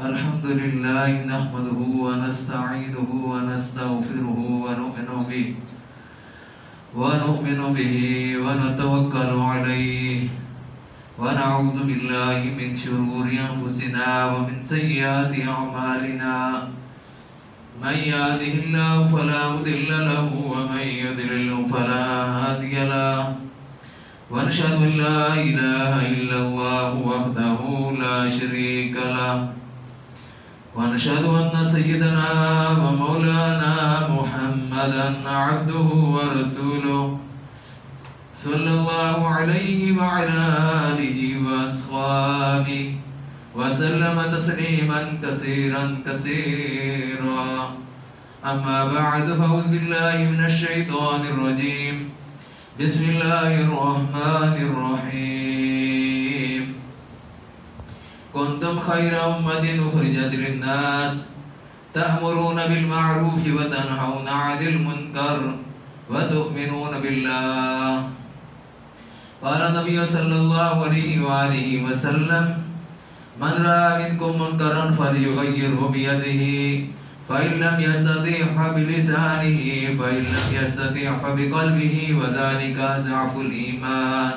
الحمد لله نحمده ونستعينه ونستغفره ونؤمن به ونتوكل عليه ونعوذ بالله من شرور أنفسنا ومن سيئات أعمالنا من يهده الله فلا مضل له ومن يضلل فلا هادي له ونشهد أن لا إله إلا الله وحده لا شريك له ونشهد أن سيدنا ومولانا محمدا عبده ورسوله صلى الله عليه وعلى آله وأصحابه وسلم تسليما كثيرا كثيرا أما بعد فأعوذ بالله من الشيطان الرجيم بسم الله الرحمن الرحيم كنتم خير أمة أخرجت للناس تأمرون بالمعروف وتنهون عن المنكر وتؤمنون بالله قال النبي صلى الله عليه وآله وسلم من رأى منكم منكرا فليغيره بيده فإن لم يستطع فبلسانه فإن لم يستطع فبقلبه وذلك ضعف الإيمان.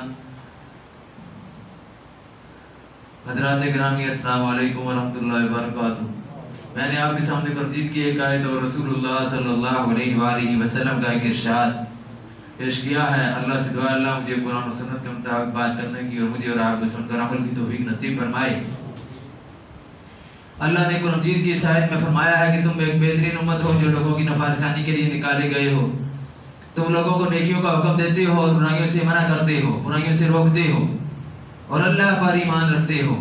حضرات گرامی السلام علیکم ورحمۃ اللہ وبرکاتہ. میں نے آپ کے سامنے ترجید کی ایک آیت اور رسول اللہ صلی اللہ علیہ وآلہ وسلم کا ایک ارشاد پیش کیا ہے. اللہ سے دعا اللہ مجھے قرآن و سنت کے مطابق بات کرنے کی اور مجھے اور آپ کو سن کر عمل کی توفیق نصیب فرمائے. اللہ نے قرآن مجید کی اس آیت میں فرمایا ہے کہ تم ایک بہترین امت ہو جو لوگوں کی نفع کے لیے نکالے گئے ہو. تم لوگوں کو نیکیوں کا حکم دیتے ہو اور برائیوں سے منع کرتے ہو, برائیوں سے روکتے ہو اور اللہ پر ایمان رکھتے ہو.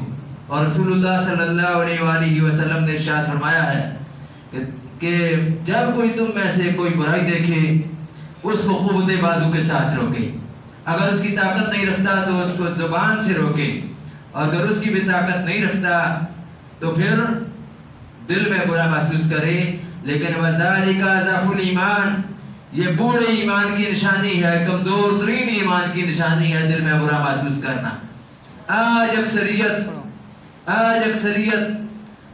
اور رسول اللہ صلی اللہ علیہ وآلہ وسلم نے ارشاد فرمایا ہے کہ جب کوئی تم میں سے کوئی برائی دیکھے اس کو قوت بازو کے ساتھ روکے. اگر اس کی طاقت نہیں رکھتا تو اس کو زبان سے روکے, اور اگر اس کی بھی طاقت نہیں رکھتا تو پھر دل میں برا محسوس کرے. لیکن وَذَلِكَ ضَعْفُ الْإِيمَانِ, یہ بوڑھے ایمان کی نشانی ہے, کمزور ترین ایمان کی نشانی ہے دل میں برا محسوس کرنا. آج اکثریت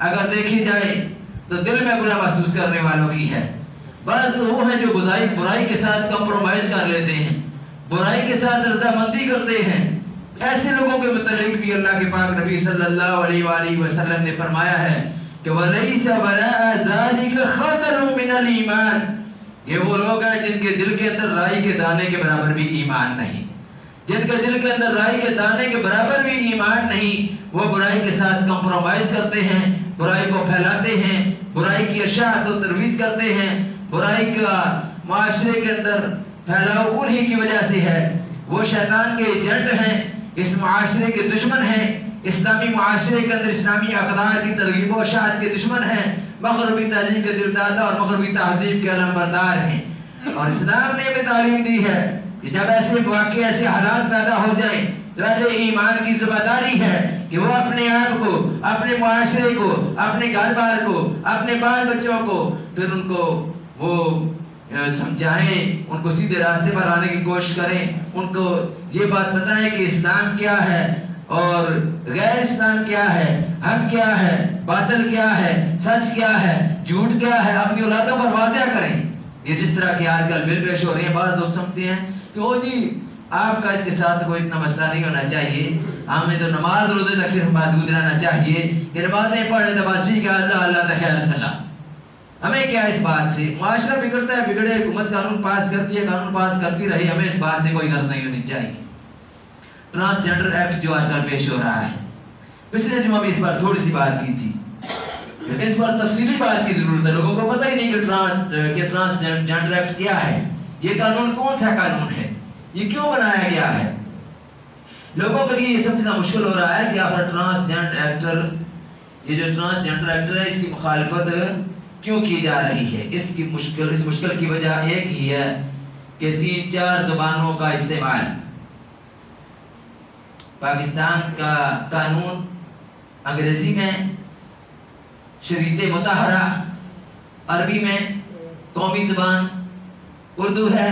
اگر دیکھی جائے تو دل میں برا محسوس کرنے والوں کی ہے. بس وہ ہیں جو برائی کے ساتھ کمپرومائز کر لیتے ہیں, برائی کے ساتھ رضامندی کرتے ہیں. ایسے لوگوں کے متعلق بھی اللہ کے پاک نبی صلی اللہ علیہ وآلہ وسلم نے فرمایا ہے کہ وَلَيْسَ وَرَاءَ ذَلِكَ خَردَلٌ مِّنَ الْإِيمَانِ, یہ وہ لوگ ہیں جن کے دل کے اندر رائی کے دانے کے برابر بھی ایمان نہیں. جن کے دل کے اندر رائی کے دانے کے برابر بھی ایمان نہیں, وہ برائی کے ساتھ کمپرومائز کرتے ہیں, برائی کو پھیلاتے ہیں, برائی کی اشاعت و ترویج کرتے ہیں. برائی کا معاشرے کے اندر پھیلاؤ انہی کی وجہ سے ہے. وہ شیطان کے ایجنٹ ہیں, اس معاشرے کے دشمن ہیں, اسلامی معاشرے کے اندر اسلامی اقدار کی ترغیب و اشاعت کے دشمن ہیں, مغربی تعلیم کے دلدادہ اور مغربی تہذیب کے علمبردار ہیں. اور اسلام نے بھی تعلیم دی ہے کہ جب ایسے واقع ایسے حالات پیدا ہو جائیں تو اہل ایمان کی ذمہ داری ہے کہ وہ اپنے آپ کو, اپنے معاشرے کو, اپنے گھر بار کو, اپنے بال بچوں کو پھر ان کو وہ سمجھائیں, ان کو سیدھے راستے پر آنے کی کوشش کریں, ان کو یہ بات بتائیں کہ اسلام کیا ہے اور غیر اسلام کیا ہے, حق کیا ہے, باطل کیا ہے, سچ کیا ہے, جھوٹ کیا ہے, اپنی اولادوں پر واضح کریں. یہ جس طرح کی آج کل بل پیش ہو رہی ہیں, بعض لوگ سمجھتے ہیں کہ وہ جی آپ کا اس کے ساتھ کوئی اتنا مسئلہ نہیں ہونا چاہیے, ہمیں تو نماز روزے تک صرف محدود رہنا چاہیے کہ نمازیں پڑھیں تو بس ٹھیک ہے, اللہ اللہ خیر سلام. ہمیں کیا اس بات سے, معاشرہ بگڑتا ہے, بگڑے, حکومت قانون پاس کرتی ہے, قانون پاس کرتی رہی, ہمیں اس بات سے کوئی غرض نہیں ہونی چاہیے. ٹرانسجنڈر ایکٹ جو آج کل پیش ہو رہا ہے, پچھلے جمعہ بھی اس پر تھوڑی سی بات کی تھی, لیکن اس پر تفصیلی بات کی ضرورت ہے. لوگوں کو پتہ ہی نہیں کہ ٹرانسجنڈر ایکٹ کیا ہے, یہ قانون کون سا قانون ہے, یہ کیوں بنایا گیا ہے. لوگوں کے لیے یہ سمجھنا مشکل ہو رہا ہے کہ آخر ٹرانسجنڈر ایکٹر, یہ جو ٹرانسجنڈر ایکٹر ہے اس کی مخالفت کیوں کی جا رہی ہے. اس مشکل کی وجہ ایک ہی ہے کہ 3-4 زبانوں کا استعمال. پاکستان کا قانون انگریزی میں, شریعت مطہرہ عربی میں, قومی زبان اردو ہے,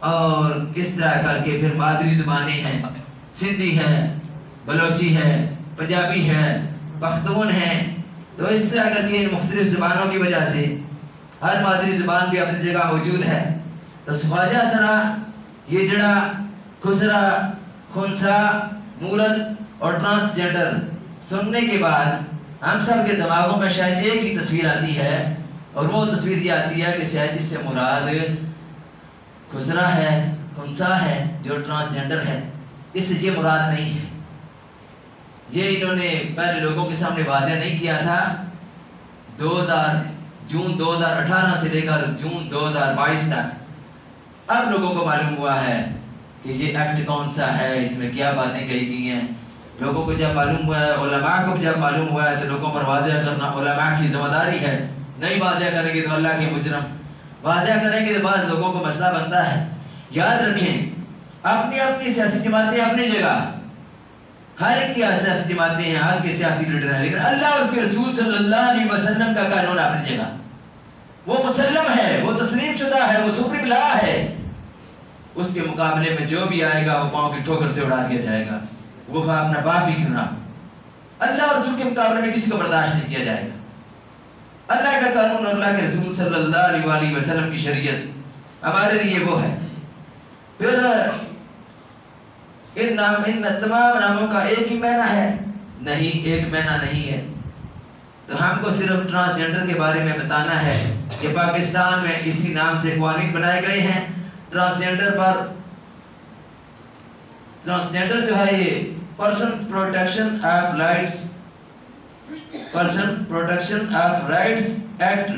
اور اس طرح کر کے پھر مادری زبانیں ہیں, سندھی ہے, بلوچی ہے, پنجابی ہے, پختون ہے, تو اس طرح کر کے مختلف زبانوں کی وجہ سے ہر مادری زبان بھی اپنی جگہ موجود ہے. تو خواجہ سرا یہ جڑا خسرا خنسا مورد اور ٹرانسجنڈر سننے کے بعد ہم سب کے دماغوں میں شاید ایک ہی تصویر آتی ہے، اور وہ تصویر یہ آتی ہے کہ شاید اس سے مراد خسرا ہے، خنسا ہے جو ٹرانسجنڈر ہے. اس سے یہ مراد نہیں ہے. یہ انہوں نے پہلے لوگوں کے سامنے واضح نہیں کیا تھا. جون 2018 سے لے کر جون 2022 تک اب لوگوں کو معلوم ہوا ہے کہ یہ ایکٹ کون سا ہے، اس میں کیا باتیں کہی گئی ہیں. لوگوں کو جب معلوم ہوا ہے، علماء کو جب معلوم ہوا ہے، تو لوگوں پر واضح کرنا علماء کی ذمہ داری ہے. نہیں واضح کریں گے تو اللہ کے مجرم، واضح کریں گے تو بعض لوگوں کو مسئلہ بنتا ہے. یاد رکھیں اپنی اپنی سیاسی جماعتیں اپنی جگہ، ہر ایک کی سیاسی جماعتیں ہیں، ہر کے سیاسی لیڈر ہیں، لیکن اللہ اور اس کے رسول صلی اللہ علیہ وسلم کا قانون اپنی جگہ وہ مسلم ہے، وہ تسلیم شدہ ہے، وہ سپریم لا ہے. اس کے مقابلے میں جو بھی آئے گا وہ پاؤں کی ٹھوکر سے اڑا دیا جائے گا، وہ اپنا باپ ہی کیوں نہ. اللہ اور رسول کے مقابلے میں کسی کو برداشت نہیں کیا جائے گا. اللہ کا قانون اور اللہ کے رسول صلی اللہ علیہ وسلم کی شریعت ہمارے لیے وہ ہے. پھر ان تمام ناموں کا ایک ہی معنی ہے؟ نہیں، ایک معنی نہیں ہے. تو ہم کو صرف ٹرانسجنڈر کے بارے میں بتانا ہے کہ پاکستان میں اسی نام سے قوانین بنائے گئے ہیں. ٹرانسجنڈر جو ہے یہ person protection of rights act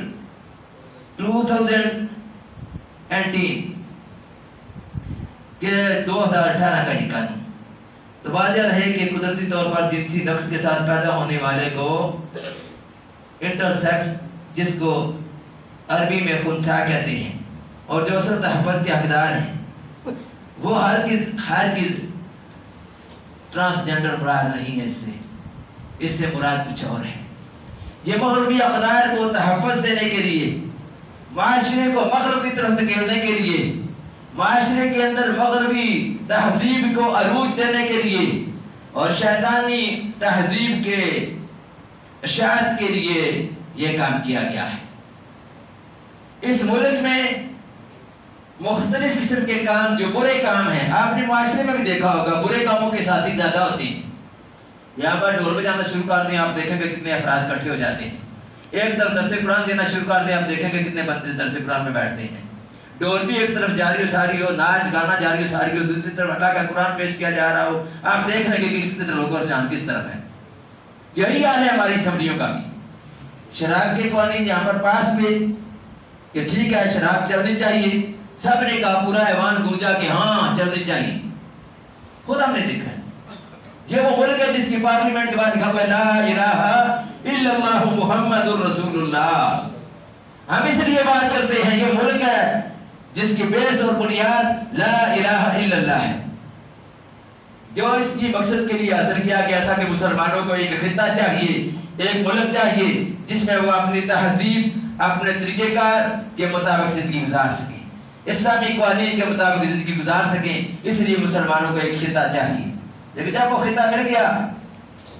2018 کا یہ قانون. تو واضح رہے کہ قدرتی طور پر جنسی نفس کے ساتھ پیدا ہونے والے کو انٹرسیکس، جس کو عربی میں خنسا کہتے ہیں، اور جو اصل تحفظ کے حقدار ہیں، وہ ہرگز ٹرانسجنڈر مراد نہیں ہے. اس سے مراد کچھ اور ہے. یہ مغربی اقدار کو تحفظ دینے کے لیے، معاشرے کو مغرب کی طرف دھکیلنے کے لیے، معاشرے کے اندر مغربی تہذیب کو عروج دینے کے لیے اور شیطانی تہذیب کے اشاعت کے لیے یہ کام کیا گیا ہے. اس ملک میں مختلف قسم کے کام جو برے کام ہیں، آپ نے معاشرے میں بھی دیکھا ہوگا، برے کاموں کے ساتھی زیادہ ہوتے ہیں. یہاں پر ڈھول بجانا شروع کر دیں، آپ دیکھیں گے کتنے افراد اکٹھے ہو جاتے ہیں. ایک طرف درس قرآن دینا شروع کر دیں، آپ دیکھیں گے کتنے بندے درس قرآن میں بیٹھتے ہیں. ڈھول بھی ایک طرف جاری و ساری ہو، ناچ گانا جاری و ساری ہو، دوسری طرف اللہ کا قرآن پیش کیا جا رہا ہو، آپ دیکھ رہے ہیں کہ کس طرح لوگوں جان کس طرف ہے. یہی حال ہے ہماری اسمبلیوں کا بھی. شراب کے قوانین یہاں پر پاس ہوئے کہ ٹھیک ہے شراب چلنی چاہیے، سب نے کہا، پورا ایوان گونجا کہ ہاں چلنی چاہیے. خود ہم نے دیکھا ہے یہ وہ ملک ہے جس کی پارلیمنٹ کے بعد لکھا ہوا لا الہ الا اللہ محمد الرسول اللہ. ہم اس لیے بات کرتے ہیں یہ ملک ہے جس کی بیس اور بنیاد لا الہ الا اللہ ہے، جو اس کی مقصد کے لیے حاصل کیا گیا تھا کہ مسلمانوں کو ایک خطہ چاہیے، ایک ملک چاہیے جس میں وہ اپنی تہذیب، اپنے طریقہ کار کے مطابق زندگی گزار سکیں، اسلامی قوانین کے مطابق زندگی گزار سکیں. اس لیے مسلمانوں کو ایک خطہ چاہیے. لیکن جب وہ خطہ مل گیا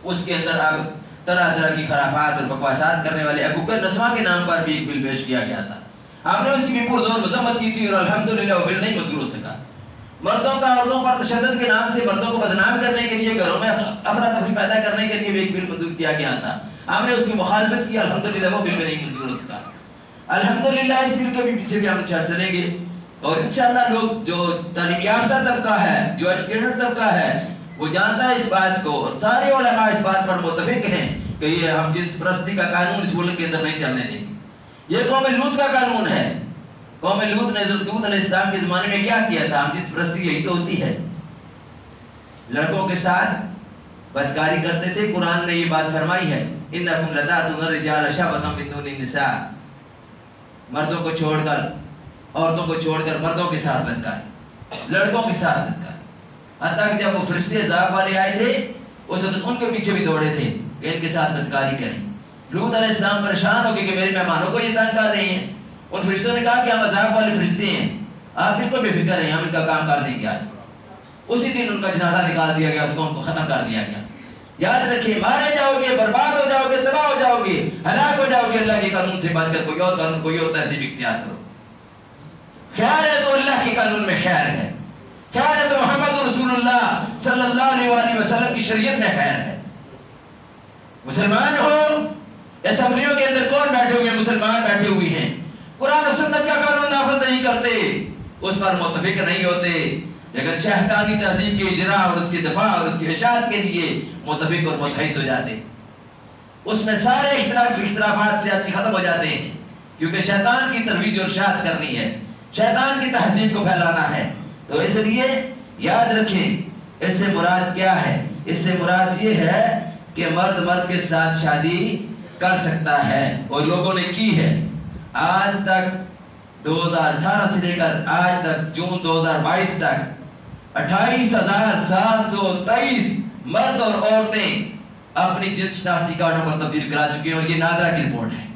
اس کے اندر اب طرح طرح کی خرافات اور بکواسات کرنے والے حقوق نسواں کے نام پر بھی ایک بل پیش کیا گیا تھا. ہم نے اس کی بھی پرزور مذمت کی تھی اور الحمدللہ وہ بل نہیں منظور ہو سکا. مردوں کا عورتوں پر تشدد کے نام سے مردوں کو بدنام کرنے کے لیے، گھروں میں افراتفری پیدا کرنے کے لیے بھی ایک بل منظور کیا گیا تھا. ہم نے اس کی مخالفت کی، الحمدللہ وہ بل بھی نہیں منظور ہو سکا. الحمدللہ اس بل کے بھی پیچھے بھی ہم چلیں گے اور انشاءاللہ لوگ جو تعلیم یافتہ طبقہ ہے، جو ایجوکیٹڈ طبقہ ہے، وہ جانتا ہے اس بات کو، اور سارے علماء اس بات پر متفق ہیں کہ یہ ہم جنس پرستی کا قانون اس ملک کے اندر نہیں چلنے دیں گے. یہ قوم لوط کا قانون ہے. قوم لوط نے لوط علیہ السلام کے زمانے میں کیا کیا تھا؟ ہم جنس پرستی یہی تو ہوتی ہے، لڑکوں کے ساتھ بدکاری کرتے تھے. قرآن نے یہ بات فرمائی ہے انکم لتاتون الرجال شہوۃ من دون النساء، مردوں کو چھوڑ کر، عورتوں کو چھوڑ کر مردوں کے ساتھ بدکاری، لڑکوں کے ساتھ بدکاری. حتیٰ کہ جب وہ فرشتے عذاب والے آئے تھے اس وقت ان کے پیچھے بھی دوڑے تھے کہ ان کے ساتھ بدکاری کریں. لوط علیہ السلام پریشان ہو گئے کہ میرے مہمانوں کو یہ تنگ کر رہے ہیں. ان فرشتوں نے کہا کہ ہم عذاب والے فرشتے ہیں، آپ بالکل بے فکر ہیں، ہم ان کا کام کر دیں گے. آج اسی دن ان کا جنازہ نکال دیا گیا، اس کو ان کو ختم کر دیا گیا. یاد رکھیں، مارے جاؤ گے، برباد ہو جاؤ گے، تباہ ہو جاؤ گے. जाओगे, हलाक हो जाओगे। अल्लाह के कानून से बांधकर कोई और कानून, कोई और तहजीब इख्तियार करो। खैर है तो अल्लाह के कानून में खैर है, खैर है तो मोहम्मद रसूलुल्लाह सल्लल्लाहु अलैहि वसल्लम की शरीयत में खैर है। मुसलमान हो, असम्बलियों के अंदर कौन बैठे हुए? मुसलमान बैठे हुए हैं, कुरान और सुन्नत का कानून नाफिज नहीं करते, उस पर मुत्तफिक नहीं होते, लेकिन शैतानी तहजीब के इजरा और उसकी दफा और उसकी इशाअत के लिए मुत्तफिक और मुत्तहिद हो जाते हैं। उसमें सारे इख्तिलाफात सियासी खत्म हो जाते हैं, क्योंकि शैतान की तरवीज और इशाअत करनी है, शैतान की तहजीब को फैलाना है। तो इसलिए याद रखें, इससे मुराद क्या है? इससे मुराद ये है कि मर्द मर्द के साथ शादी कर सकता है, और लोगों ने की है। आज तक 2018 से लेकर आज तक जून 2022 तक 28,723 मर्द और औरतें अपनी जिन्स शनाख्ती कार्डों पर तब्दील करा चुके हैं, और ये नादरा की रिपोर्ट है।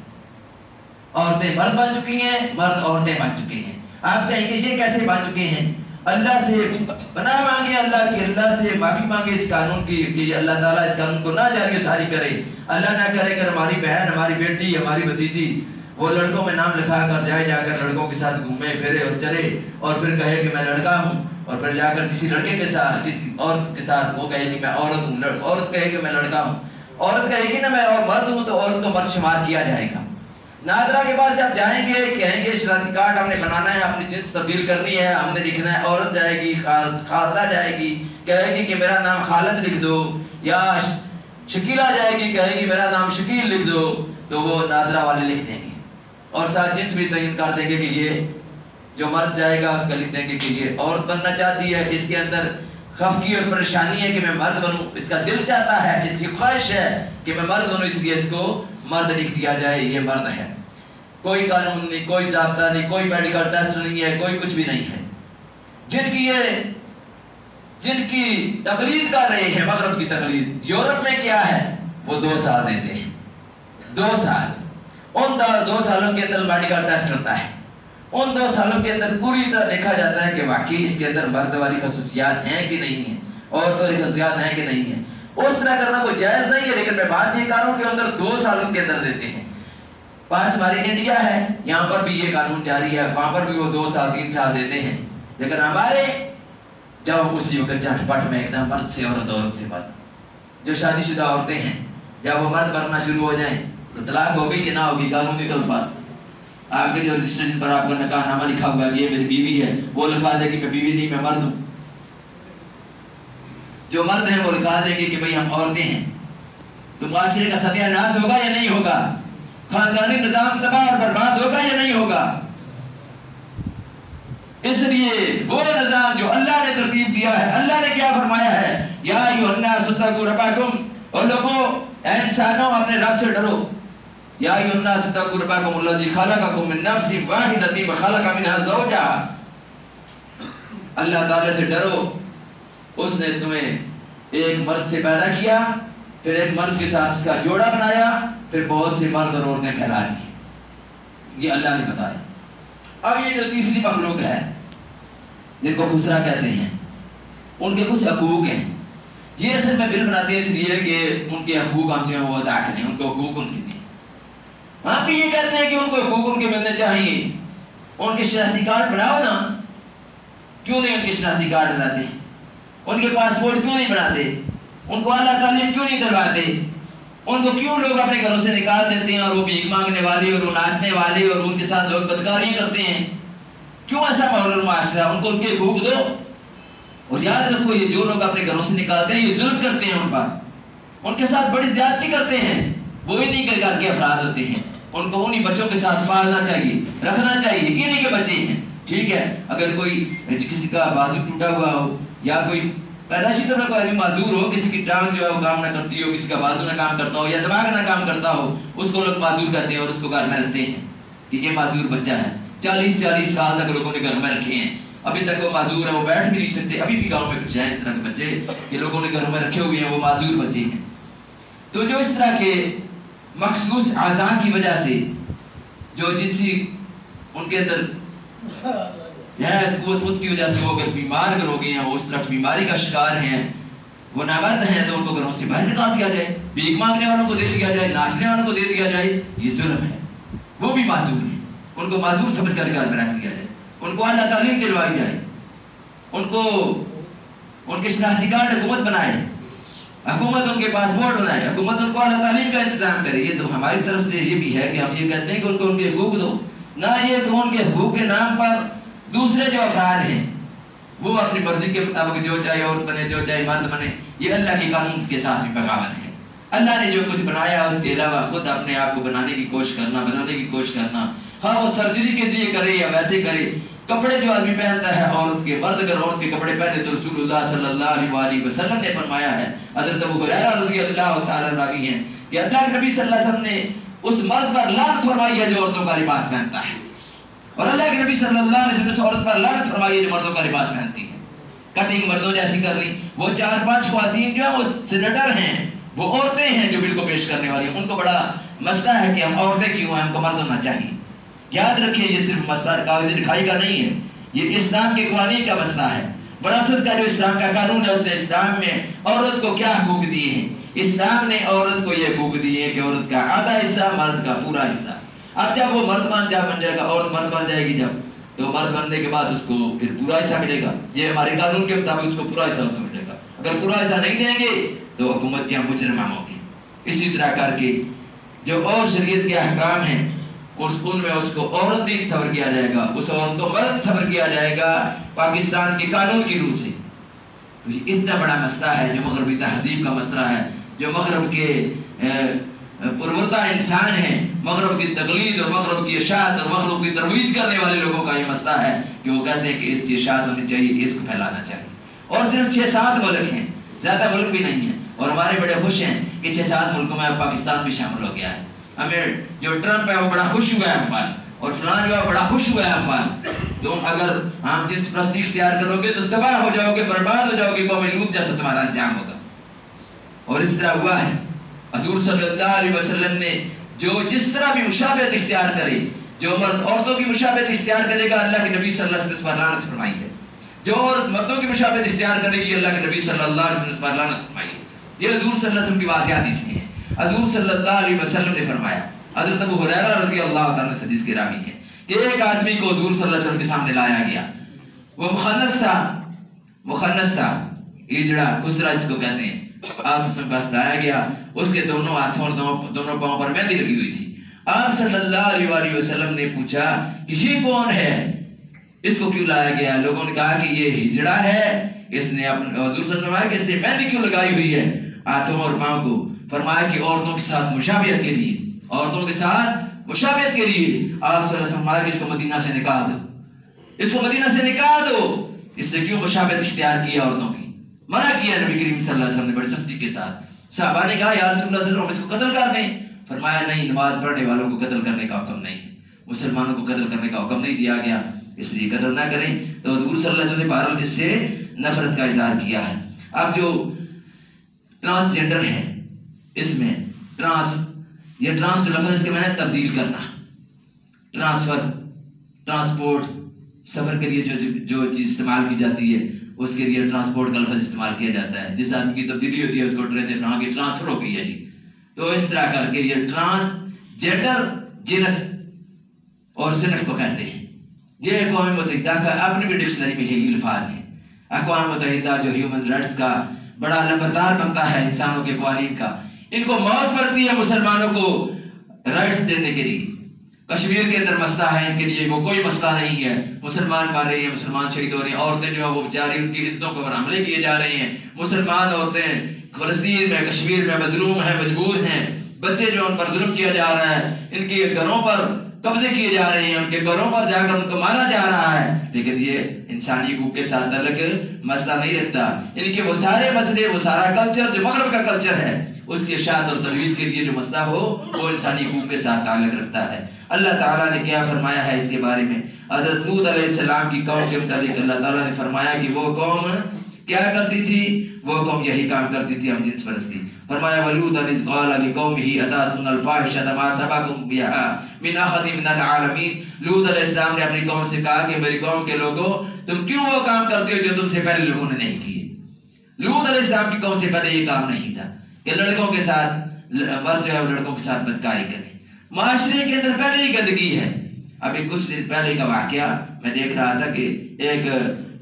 औरतें मर्द बन चुकी हैं, मर्द औरतें बन चुके हैं। आप कहेंगे ये कैसे बन चुके हैं? अल्लाह से पनाह मांगे, अल्लाह से माफी मांगे इस कानून की कि अल्लाह ताला इस कानून को ना जारी सारी करे। अल्लाह ना करे कि हमारी बहन, हमारी बेटी, हमारी भतीजी वो लड़कों में नाम लिखा कर जाए, जाकर लड़कों के साथ घूमे फिरे और चले, और फिर कहे कि मैं लड़का हूँ, और फिर जाकर किसी लड़के के साथ, किसी औरत के साथ वो कहे कि मैं औरत हूँ, औरत कहे कि मैं लड़का हूँ, औरत कहेगी ना मैं मर्द हूँ, तो औरत को मर्द शुमार किया जाएगा। नादरा के पास जब जाएंगे, कहेंगे शनाख्ती कार्ड हमने बनाना है, अपनी जिन्स तब्दील करनी है, हमने लिखना है, औरत जाएगी, खालदा जाएगी, कहेगी कि मेरा नाम खालिद लिख दो, या शकीला जाएगी, कहेगी मेरा नाम शकील लिख दो, तो वो नादरा वाले लिख देंगे, और साथ जिन्स भी तयन कर देंगे कि ये जो मर्द जाएगा उसका लिख देंगे कि ये औरत बनना चाहती है, इसके अंदर खफगी और परेशानी है कि मैं मर्द बनूं, इसका दिल चाहता है, इसकी ख्वाहिश है कि मैं मर्द बनूं, इसलिए इसको मर्द लिख दिया जाए, ये मर्द है। कोई कानून नहीं, कोई ज़ाब्ता नहीं, कोई मेडिकल टेस्ट नहीं है, कोई कुछ भी नहीं है। जिनकी तकलीद कर रहे हैं, मगरब की तकलीद, यूरोप में क्या है, वो 2 साल देते हैं, 2 साल। उन 2 सालों के अंदर मेडिकल टेस्ट होता है, उन 2 सालों के अंदर पूरी तरह देखा जाता है कि वाकई इसके अंदर मर्द वाली खसूसियात हैं कि नहीं है, औरत वाली खसूसियात हैं कि नहीं है। उस तरह करना कोई जायज़ नहीं है, लेकिन मैं बात ये कर रहा हूँ कि अंदर 2 सालों के अंदर देते हैं। पास हमारी इंडिया है, यहाँ पर भी ये कानून जारी है, वहाँ पर भी वो 2 साल 3 साल देते हैं, लेकिन हमारे जब उसी वक्त झटपट में एकदम मर्द से औरत, औरत से मर्द, जो शादीशुदा औरतें हैं, जब वो मर्द बनना शुरू हो जाएं तो तलाक होगी कि ना होगी कानूनी तौर पर। आपके जो रजिस्ट्रेशन पर आपका निकाहनामा लिखा हुआ है कि ये मेरी बीवी है, वो लिखा दे कि मैं बीवी नहीं, मैं मर्द हूँ। जो मर्द हैं वो लिखा देंगे कि भाई हम औरतें हैं। तो मुआशरे का सत्यानाश होगा या नहीं होगा? खानदानी निजाम तबाह और बर्बाद होगा या नहीं होगा? इसलिए वो निजाम जो अल्लाह ने तरतीब दिया है, अल्लाह ने क्या फरमाया है, या अय्युहन्नास इत्तक़ू रब्बकुम, और लोगों ऐ इंसानों अपने रब से डरो। या अय्युहन्नास इत्तक़ू रब्बकुम अल्लज़ी खलक़कुम मिन नफ्सिन वाहिदतिन व खलक़ मिनहा ज़ौजहा। अल्लाह ताला से डरो, उसने तुम्हें एक मर्द से पैदा किया, फिर एक मर्द के साथ उसका जोड़ा बनाया, फिर बहुत से मर्द और औरतें फैला दी। ये अल्लाह ने बताया। अब ये जो तीसरी मखलूक है जिनको खुसरा कहते हैं, उनके कुछ हकूक हैं। ये असल में बिल बनाते हैं इसलिए कि उनके हकूक हम जो है वो अदा करें, उनको हकूक उनके लिए। हम भी ये कहते हैं कि उनको हकूक उनके मिलने चाहिए, उनके शनाख्ती कार्ड बनाओ ना। क्यों नहीं उनके शनाख्ती कार्ड बनाते? उनके पासपोर्ट क्यों नहीं बनाते? उनको आला तालीम क्यों नहीं करवाते? उनको क्यों लोग अपने घरों से निकाल देते हैं, और वो भीख मांगने वाले और वो नाचने वाले और उनके साथ लोग बदकारियां करते हैं? क्यों ऐसा माहौल मुआशरा? उनको उनके हकूक दो। और याद रखो, ये जो लोग अपने घरों से निकालते हैं, ये जुल्म करते हैं उन पर, उनके साथ बड़ी ज्यादती करते हैं। वो ही नहीं घर के अफराद होते हैं, उनको उन्हीं बच्चों के साथ पालना चाहिए, रखना चाहिए, इन्हीं के बच्चे हैं। ठीक है, अगर कोई किसी का बाजू टूटा हुआ हो, या कोई पैदाशी तौर पर कोई माजूर हो, किसी की टांग जो है वो काम ना करती हो, किसी का बाजू ना काम करता हो, या दिमाग ना काम करता हो, उसको लोग माजूर कहते हैं और उसको घर में रखते हैं कि ये माजूर बच्चा है। 40-40 साल तक लोगों ने घर में रखे हैं, अभी तक वो माजूर है, वो बैठ भी नहीं सकते। अभी भी गाँव में कुछ है इस तरह के बच्चे कि लोगों ने घरों में रखे हुए हैं, वो माजूर बच्चे हैं। तो जो इस तरह के मखसूस आज़ा की वजह से जो जिनसी उनके अंदर है, उसकी वजह से वो अगर बीमार हो गए हैं, वो उस तरह की बीमारी का शिकार हैं, वो नामर्द हैं तो उनको घरों से बाहर निकाल दिया जाए, भीख मांगने वालों को दे दिया जाए, नाचने वालों को दे दिया जाए, ये जुल्म है। वो भी माजूर हैं, उनको माजूर समझ कर घर में रख दिया जाए, उनको आला तालीम दिलवाई जाए, उनको उनके शनाख्ती कार्ड हुकूमत बनाए, हुकूमत उनके पासपोर्ट बनाए, हुकूमत उनको आला तालीम का इंतजाम करे। ये तो हमारी तरफ से ये भी है कि हम ये कहते हैं कि उनको उनके हकूक दो ना, ये तो उनके हकूक के नाम पर दूसरे जो अफराद हैं वो अपनी मर्जी के मुताबिक जो चाहे औरत बने जो चाहे मर्द बने, ये अल्लाह के कानून के साथ भी बगावत है। अल्लाह ने जो कुछ बनाया उसके अलावा खुद अपने आप को बनाने की कोशिश करना, बनाने की कोशिश करना, हाँ वो सर्जरी के लिए करे या वैसे करे। कपड़े जो आदमी पहनता है औरत के, मर्द अगर औरत के कपड़े पहने तो रसूलुल्लाह सल्लल्लाहु अलैहि वसल्लम ने फरमाया है, हज़रत अबू हुरैरा रज़ियल्लाहु तआला रावी हैं कि अल्लाह के नबी सल्लल्लाहु अलैहि वसल्लम ने उस मर्द पर लानत फरमाई है जो औरतों का लिबास पहनता है, और अल्लाह के नबी सल्लल्लाहु अलैहि वसल्लम ने औरत पर लानत फरमाई है जो मर्दों का लिबास पहनती है। कटिंग मर्दों जैसी कर रही, वो 4-5 ख्वातीन जो है वो सेनेटर हैं, वो औरतें हैं जो बिल को पेश करने वाली, उनको बड़ा मसला है कि हम औरतें क्यों हैं, हमको मर्द होना चाहिए। याद रखिए ये सिर्फ मसला कागज़ी लिखाई का नहीं है, ये इस्लाम के कानून का मसला है। वरासत का जो इस्लाम का कानून है उसने इस्लाम में औरत को क्या हकूक दिए हैं। इस्लाम ने औरत को ये हकूक दिए हैं कि औरत का आधा हिस्सा, मर्द का पूरा हिस्सा। अब जब वो मर्द बन जाएगा, औरत मर्द बन जाएगी जब, तो मर्द बनने के बाद उसको फिर पूरा हिस्सा मिलेगा, ये हमारे कानून के मुताबिक उसको पूरा हिस्सा उसको मिलेगा। अगर पूरा हिस्सा नहीं देंगे तो हुकूमत के मुजरिम होगी। इसी तरह करके जो और शरीयत के अहकाम हैं उनमें उसको औरत भी सब्र किया जाएगा, उस औरत को मर्द सब्र किया जाएगा पाकिस्तान के कानून की रूह से। तो ये इतना बड़ा मसला है जो मगरबी तहजीब का मसला है, जो मगरब के पुरवरता इंसान है, मगरब की तकलीद और मगरब की इशाअत और मगरब की तरवीज करने वाले लोगों का ये मसला है कि वो कहते हैं कि इसकी इशाअत होनी चाहिए, इसको फैलाना चाहिए। और सिर्फ 6-7 मुल्क हैं, ज़्यादा मुल्क भी नहीं है, और हमारे बड़े खुश हैं कि 6-7 मुल्कों में पाकिस्तान भी शामिल हो गया है। हमें जो ट्रंप है वो बड़ा खुश हुआ है हम पर, और फलान जो है बड़ा खुश हुआ है हम पर। तुम अगर हम जिस प्रस्ती इख्तियार करोगे तो तबाह हो जाओगे, बर्बाद हो जाओगे, कौम लूत जैसा तुम्हारा अंजाम होगा। और इस तरह हुआ है। हज़ूर सल्लल्लाहु अलैहि वसल्लम ने जो जिस तरह भी मुशाबहत इख्तियार करे, जो मर्द औरतों की मुशाबहत इख्तियार करेगा अल्लाह के नबी सल्लल्लाहु अलैहि वसल्लम पर लानत फरमाई है, जो औरत मर्दों की मुशाबहत इख्तियार करेगी अल्लाह के नबी सल्लल्लाहु अलैहि वसल्लम पर लानत फरमाई है। ये हज़ूर सल्लल्लाहु अलैहि वसल्लम की वाज़ेह हदीस है। हज़ूर सल्लल्लाहु अलैहि वसल्लम ने फरमाया, हज़रत अबू हुरैरा रज़ियल्लाहु ताला हदीस के रावी हैं कि एक आदमी को हज़ूर सल्लल्लाहु अलैहि वसल्लम के सामने लाया गया, वो मुखन्नस था, इजड़ा खुसरा इसको कहते हैं। आप उसमें पास लाया गया, उसके दोनों हाथों और दोनों पांव पर मेहंदी लगी हुई थी। आप सल्लल्लाहु अलैहि वसल्लम ने पूछा कि ये कौन है, इसको क्यों लाया गया। लोगों ने कहा कि ये हिजड़ा है, इसने अपने हज़ूर सल्लल्लाहु अलैहि वसल्लम कि इसने मेहंदी क्यों लगाई हुई है हाथों और पांव को। फरमाया कि औरतों के साथ मुशाबहत के लिए, औरतों के साथ मुशाबहत के लिए। आप सल्लल्लाहु अलैहि वसल्लम इसको मदीना से निकाल दो, इसको मदीना से निकाल दो। इसने क्यों मुशाबहत इख्तियार किया, औरतों की मना किया नबी करीम सल्लल्लाहु अलैहि वसल्लम ने बड़ी सख्ती के साथ। सहाबा ने कहा या रसूलुल्लाह सल्लल्लाहु अलैहि वसल्लम इसको कत्ल कर दें। फरमाया नहीं, नमाज पढ़ने वालों को कत्ल करने का हुक्म नहीं, मुसलमानों को कत्ल करने का हुक्म नहीं दिया गया, इसलिए कत्ल ना करें। तो हज़ूर सल्लल्लाहु अलैहि वसल्लम ने बहरहाल इससे नफरत का इजहार किया है। अब जो ट्रांसजेंडर है, इसमें ये ट्रांस लफ्ज़ इसके माने तब्दील करना, ट्रांसफर, ट्रांसपोर्ट, सफर के लिए जो चीज़ इस्तेमाल की जाती है उसके लिए ट्रांसपोर्ट का लफ्ज़ इस्तेमाल किया जाता है। जिस आदमी की तब्दीली होती है उसको ट्रांसफर की ट्रांसफर हो गई है जी। तो इस तरह करके ये ट्रांसजेंडर जिनस और सिनफ को कहते हैं। ये अक़वाम मुत्तहिदा का अपनी भी डिक्शनरी में यही अल्फाज हैं। अक़वाम मुत्तहिदा जो ह्यूमन राइट्स का बड़ा नंबरदार बनता है इंसानों के कानून का, इनको मौत पड़ती है मुसलमानों को राइट्स देने के लिए। कश्मीर के अंदर मसला है, इनके लिए वो कोई मसला नहीं है। मुसलमान मारे हैं, मुसलमान शहीद हो रहे हैं, औरतें जो है वो बेचारी उनकी इज्जतों पर हमले किए जा रहे हैं। मुसलमान औरतें फ़लस्तीन में, कश्मीर में मजलूम हैं, मजबूर हैं। बच्चे जो उन पर जुल्म किया जा रहा है, इनके घरों पर कब्जे किए जा रहे हैं, उनके घरों पर जाकर उनको मारा जा रहा है। लेकिन ये इंसानी हकूक़ के साथ अलग मसला नहीं रखता। इनके वो सारे मसले, वो सारा कल्चर जो मगरब का कल्चर है, उसकी इशाअत और तरवीज के लिए जो मसला हो वो इंसानी हकूक़ के साथ ताल्लुक़ रखता है। अल्लाह ताला ने क्या फरमाया है इसके बारे में। हज़रत नूह अलैहिस्सलाम की कौम के मुताबिक अल्लाह ताला ने फरमाया कि वो कौम क्या करती थी, वो कौम यही काम करती थी, हम जिन्स परस्ती। फरमाया वलूतन इज़ क़ाला लिक़ौमिही अतातूनल फ़ाहिशता मा सबक़कुम बिहा मिन अहदिन मिनल आलमीन। लूत अलैहिस्सलाम ने अपनी कौम से कहा कि मेरी कौम के लोगों, तुम क्यों वो काम करते हो जो तुमसे पहले लोगों ने नहीं किए। लूत अलैहिस्सलाम की कौम से पहले ये काम नहीं था कि लड़कों के साथ मर्द जो है वो लड़कों के साथ बदकारी करे। माशरे के अंदर पहले ही गंदगी है। अभी कुछ दिन पहले का वाकया मैं देख रहा था कि एक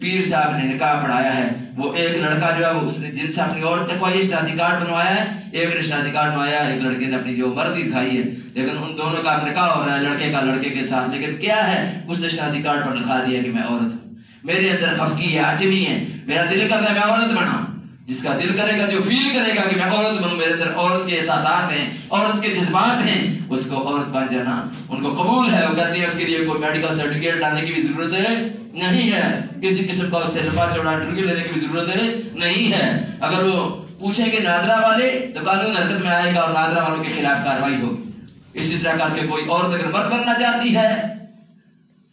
पीर साहब ने निकाह पढ़ाया है। वो एक लड़का जो है वो उसने जिनसे अपनी औरत दिखवाई, शादी कार्ड बनवाया है, एक ने शादी कार्ड बनवाया, एक लड़के ने अपनी जो मर्दी दिखाई है, लेकिन उन दोनों का निकाह हो रहा है लड़के का लड़के के साथ। लेकिन क्या है, उसने शादी कार्ड पर लिखा दिया कि मैं औरत हूँ, मेरे अंदर खफगी है, आजमी है, मेरा दिल करता है मैं औरत बनाऊं। जिसका दिल करेगा, जो फील करेगा कि मैं औरत बनूं, मेरे अंदर औरत के एहसासात हैं, औरत के जज्बात हैं, उसको औरत बन जाना उनको कबूल है। वो कहते हैं उसके लिए कोई मेडिकल सर्टिफिकेट लाने की भी जरूरत है नहीं है, किसी किस्म का उससे लंबा चौड़ा इंटरव्यू लेने की भी जरूरत है नहीं है। अगर वो पूछेंगे नादरा वाले तो कानून हरकत में आएगा और नादरा वालों के खिलाफ कार्रवाई होगी। इसी तरह करके कोई औरत अगर मर्द बनना चाहती है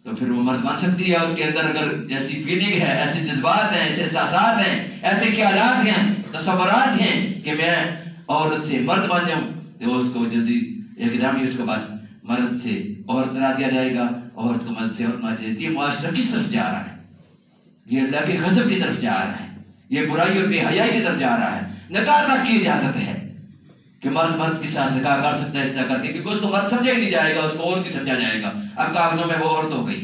तो फिर वो मर्द बन सकती है। उसके अंदर अगर ऐसी फीलिंग है, ऐसे जज्बात हैं, ऐसे एहसासात हैं, ऐसे ख्यालात हैं, तसव्वुरात हैं कि मैं औरत से मर्द बन जाऊं, तो उसको जल्दी एकदम ही उसको बस मर्द से औरत बना दिया जाएगा, औरत को मर्द से औरत बना दिया जाएगा। ये मुआशरा किस तरफ जा रहा है? ये अल्लाह के गज़ब की तरफ जा रहा है, ये बुराई और बेहयाई की तरफ जा रहा है। निकाह तक की इजाजत है कि मर्द मर्द के साथ निकाह कर सकता है इस तरह करके, क्योंकि उसको मर्द समझा ही नहीं जाएगा, उसको औरत ही समझा जाएगा। अब कागजों में वो औरत हो गई।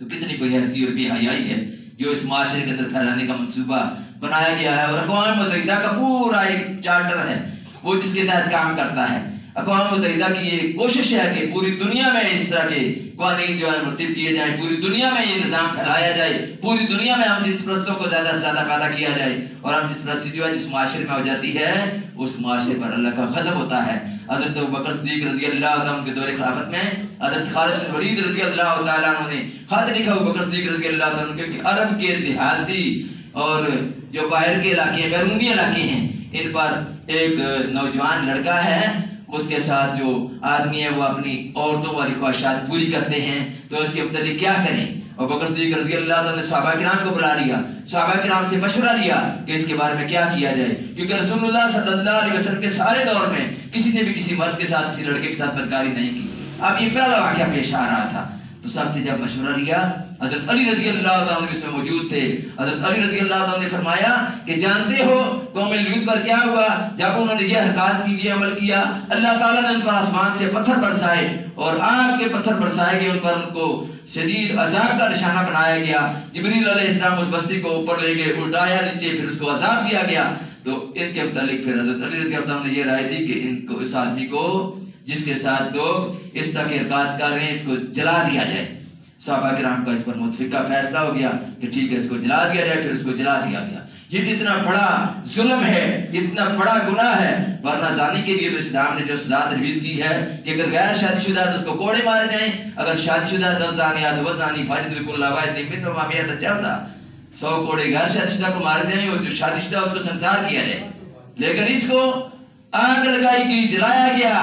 तो कितनी कोई हरती और बेहयाई है जो इस माशरे के अंदर फैलाने का मंसूबा बनाया गया है। और अक़वाम मुत्तहिदा का पूरा एक चार्टर है वो जिसके तहत काम करता है। अक़वाम मुत्तहिदा की ये कोशिश है कि पूरी दुनिया में इस तरह के कानून जो है मुरतब किए जाए, पूरी दुनिया में ये निज़ाम फैलाया जाए, पूरी दुनिया में हम जिस परस्तों को ज़्यादा से ज़्यादा पैदा किया जाए, और हम जिस परस्ती जो है जिस माशरे में हो जाती है उस माशरे पर अल्लाह का गज़ब होता है। हज़रत अबू बकर सिद्दीक़ रज़ी अल्लाह तआला अन्हु के दौरे खिलाफत में हज़रत खालिद बिन वलीद रज़ी अल्लाह तआला अन्हु ने खत लिखा अबू बकर सिद्दीक़ रज़ी अल्लाह तआला अन्हु के अरब के देहाती और जो बाहर के इलाके हैं, बैरूनी इलाके हैं, इन पर एक नौजवान लड़का है, उसके साथ जो आदमी है वो अपनी औरतों वाली ख्वाहिशात पूरी करते हैं, तो उसके मुताबिक क्या करें। और बकर सिद्दीक़ रज़ी अल्लाह तआला ने सहाबा किराम को बुला लिया, सहाबा किराम से मशवरा लिया कि इसके बारे में क्या किया जाए, क्योंकि रसूलुल्लाह सल्लल्लाहु अलैहि वसल्लम के सारे दौर में किसी ने भी किसी मर्द के साथ, किसी लड़के के साथ बदकारी नहीं की। अब ये पहला वाक़या पेश आ रहा था, तो सबसे जब मशवरा लिया, हज़रत अली रज़ी अल्लाह तआला अन्हु इसमें मौजूद थे। हज़रत अली रज़ी अल्लाह तआला ने फरमाया कि जानते हो कौम लूत पर क्या हुआ? जब उन्होंने ये हरकत की, ये अमल किया, अल्लाह ताला ने उन पर आसमान से पत्थर बरसाए और आग के पत्थर बरसाए गए, उन पर उनको शदीद अजाब का निशाना बनाया गया। जिब्रील अलैहिस्सलाम उस बस्ती को ऊपर ले गए, उल्टाया नीचे, फिर उसको अजाब दिया गया। तो इनके मुतालिक फिर हज़रत अली रज़ी अल्लाह तआला ने ये राय दी कि इनको, इस आदमी को जिसके साथ लोग इस तरह की हरकत कर रहे हैं, इसको जला दिया जाए। सहाबा किराम का इस पर मुतफिका फैसला हो गया कि ठीक है, इसको जला दिया जाए। फिर उसको जला दिया गया। ये इतना बड़ा जुल्म है, इतना बड़ा गुनाह है, वरना जाने के लिए तो इस्लाम ने जो सज़ा तजवीज़ की है कि अगर गैर शादीशुदा है तो उसको कोड़े मारे जाएं, अगर शादीशुदा 10 ज़ानियात व ज़ानी फाजिलकुल लवाइद मिन्हुमा मियत जल्दा, 100 कोड़े गैर शादीशुदा को मारे जाएं और जो शादीशुदा उसको संसार किया जाए। लेकिन इसको आग लगाई गई, जलाया गया।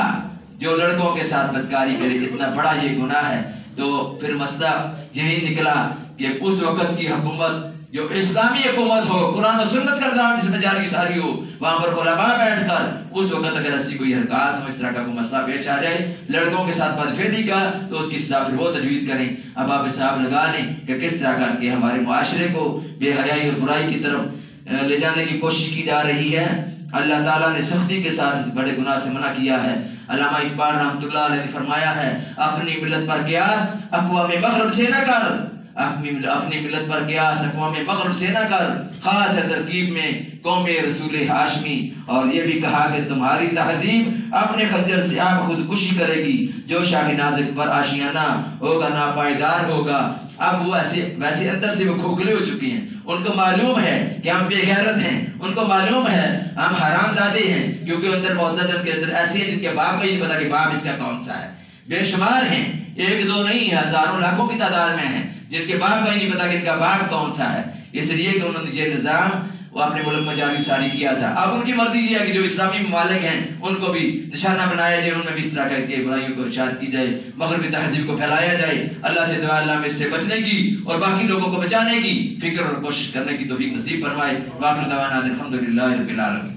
जो लड़कों के साथ बदकारी करे, इतना बड़ा ये गुनाह है। तो फिर मसला यही निकला कि उस वक़्त की हुकूमत जो इस्लामी हुकूमत हो, कुरान और सुन्नत का निज़ाम जिसमें जारी सारी हो, वहाँ पर उलमा बैठकर उस वक़्त अगर ऐसी कोई हरकत हो, इस तरह का कोई मसला पेश आ जाए लड़कों के साथ बदफेली का, तो उसकी सज़ा फिर वो तजवीज़ करें। अब आप हिसाब लगा लें कि किस तरह करके हमारे मुआशरे को बेहयाई और बुराई की तरफ ले जाने की कोशिश की जा रही है। अल्लाह ताला ने सख्ती के साथ इस बड़े गुनाह से मना किया है। अल्लामा इकबाल रहमतुल्लाह अलैह ने फरमाया है, अपनी मिल्लत पर क़ियास अक़वाम मग़रिब से न कर, अपनी मिल्लत पर क़ियास अक़वाम मग़रिब से न कर, खास तरकीब में कौम रसूल हाशमी। और ये भी कहा कि तुम्हारी तहजीब अपने खंजर से आप खुदकुशी करेगी, जो शाही नाज़िक पर आशियाना होगा नापायदार होगा। अब वो वैसे अंदर से वो खोखले हो चुके हैं, उनको मालूम है कि हम बेगैरत हैं, उनको मालूम है हम हरामजादे हैं, क्योंकि अंदर बहुत ज्यादा उनके अंदर ऐसे हैं जिनके बाप को ही नहीं पता कि बाप इसका कौन सा है। बेशुमार हैं, एक दो नहीं, हजारों लाखों की तादाद में हैं जिनके बाप को ही नहीं पता कि इनका बाप कौन सा है। इसलिए कि उन्होंने ये निज़ाम वो अपने मुल्क में जारी सारी किया था। अब उनकी मर्जी ये है कि जो इस्लामी ममालिक हैं उनको भी निशाना बनाया जाए, उनमें भी इस तरह करके बुराइयों को इरशाद की जाए, मग़रिबी तहज़ीब को फैलाया जाए। अल्लाह से दुआ अल्लाह में इससे बचने की और बाकी लोगों को बचाने की फिक्र और कोशिश करने की तौफीक नसीब फरमाए। वाक़िर दवाना अल्हम्दुलिल्लाहि रब्बिल आलमीन।